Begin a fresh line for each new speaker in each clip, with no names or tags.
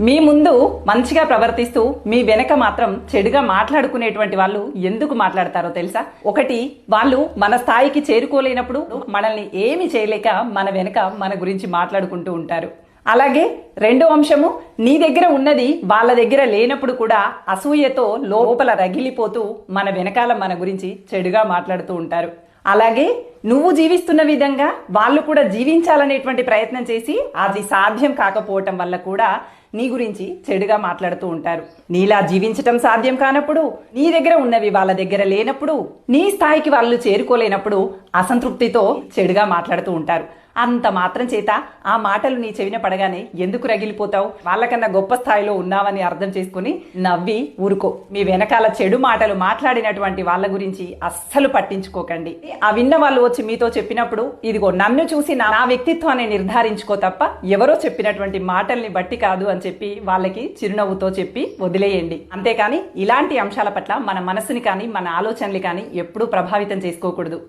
మీ ముందు మంచిగా ప్రవర్తిస్తూ మీ వెనక మాత్రం చెడుగా మాట్లాడుకునేటువంటి వాళ్ళు ఎందుకు మాట్లాడతారో తెలుసా? ఒకటి, వాళ్ళు మన స్థాయికి చేరుకోలేనప్పుడు మనల్ని ఏమి చేయలేక మన వెనక మన గురించి మాట్లాడుకుంటూ ఉంటారు. అలాగే రెండో అంశము, నీ దగ్గర ఉన్నది వాళ్ళ దగ్గర లేనప్పుడు కూడా అసూయతో లోపల రగిలిపోతూ మన వెనకాల మన గురించి చెడుగా మాట్లాడుతూ ఉంటారు. అలాగే నువ్వు జీవిస్తున్న విధంగా వాళ్ళు కూడా జీవించాలనేటువంటి ప్రయత్నం చేసి అది సాధ్యం కాకపోవటం వల్ల కూడా నీ గురించి చెడుగా మాట్లాడుతూ ఉంటారు. నీలా జీవించటం సాధ్యం కానప్పుడు, నీ దగ్గర ఉన్నవి వాళ్ళ దగ్గర లేనప్పుడు, నీ స్థాయికి వాళ్ళు చేరుకోలేనప్పుడు అసంతృప్తితో చెడుగా మాట్లాడుతూ ఉంటారు. అంత మాత్రం చేత ఆ మాటలు నీ చెవిన పడగానే ఎందుకు రగిలిపోతావు? వాళ్ళకన్నా గొప్ప స్థాయిలో ఉన్నావని అర్థం చేసుకుని నవ్వి ఊరుకో. మీ వెనకాల చెడు మాటలు మాట్లాడినటువంటి వాళ్ళ గురించి అస్సలు పట్టించుకోకండి. ఆ విన్న వాళ్ళు వచ్చి మీతో చెప్పినప్పుడు, ఇదిగో నన్ను చూసి నా వ్యక్తిత్వాన్ని నిర్ధారించుకో తప్ప ఎవరో చెప్పినటువంటి మాటల్ని బట్టి కాదు అని చెప్పి వాళ్ళకి చిరునవ్వుతో చెప్పి వదిలేయండి. అంతేకాని ఇలాంటి అంశాల పట్ల మన మనసుని కానీ మన ఆలోచనలు కానీ ఎప్పుడూ ప్రభావితం చేసుకోకూడదు.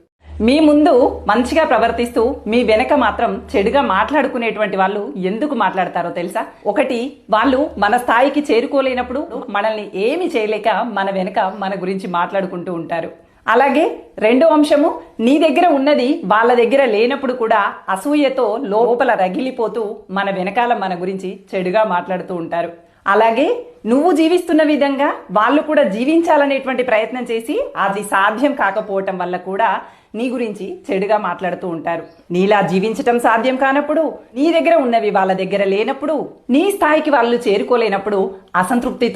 మీ ముందు మంచిగా ప్రవర్తిస్తూ మీ వెనక మాత్రం చెడుగా మాట్లాడుకునేటువంటి వాళ్ళు ఎందుకు మాట్లాడతారో తెలుసా? ఒకటి, వాళ్ళు మన స్థాయికి చేరుకోలేనప్పుడు మనల్ని ఏమి చేయలేక మన వెనక మన గురించి మాట్లాడుకుంటూ ఉంటారు. అలాగే రెండో అంశము, నీ దగ్గర ఉన్నది వాళ్ళ దగ్గర లేనప్పుడు కూడా అసూయతో లోపల రగిలిపోతూ మన వెనకాల మన గురించి చెడుగా మాట్లాడుతూ ఉంటారు. అలాగే నువ్వు జీవిస్తున్న విధంగా వాళ్ళు కూడా జీవించాలనేటువంటి ప్రయత్నం చేసి అది సాధ్యం కాకపోవటం వల్ల కూడా నీ గురించి చెడుగా మాట్లాడుతూ ఉంటారు. నీలా జీవించటం సాధ్యం కానప్పుడు, నీ దగ్గర ఉన్నవి వాళ్ళ దగ్గర లేనప్పుడు, నీ స్థాయికి వాళ్ళు చేరుకోలేనప్పుడు అసంతృప్తి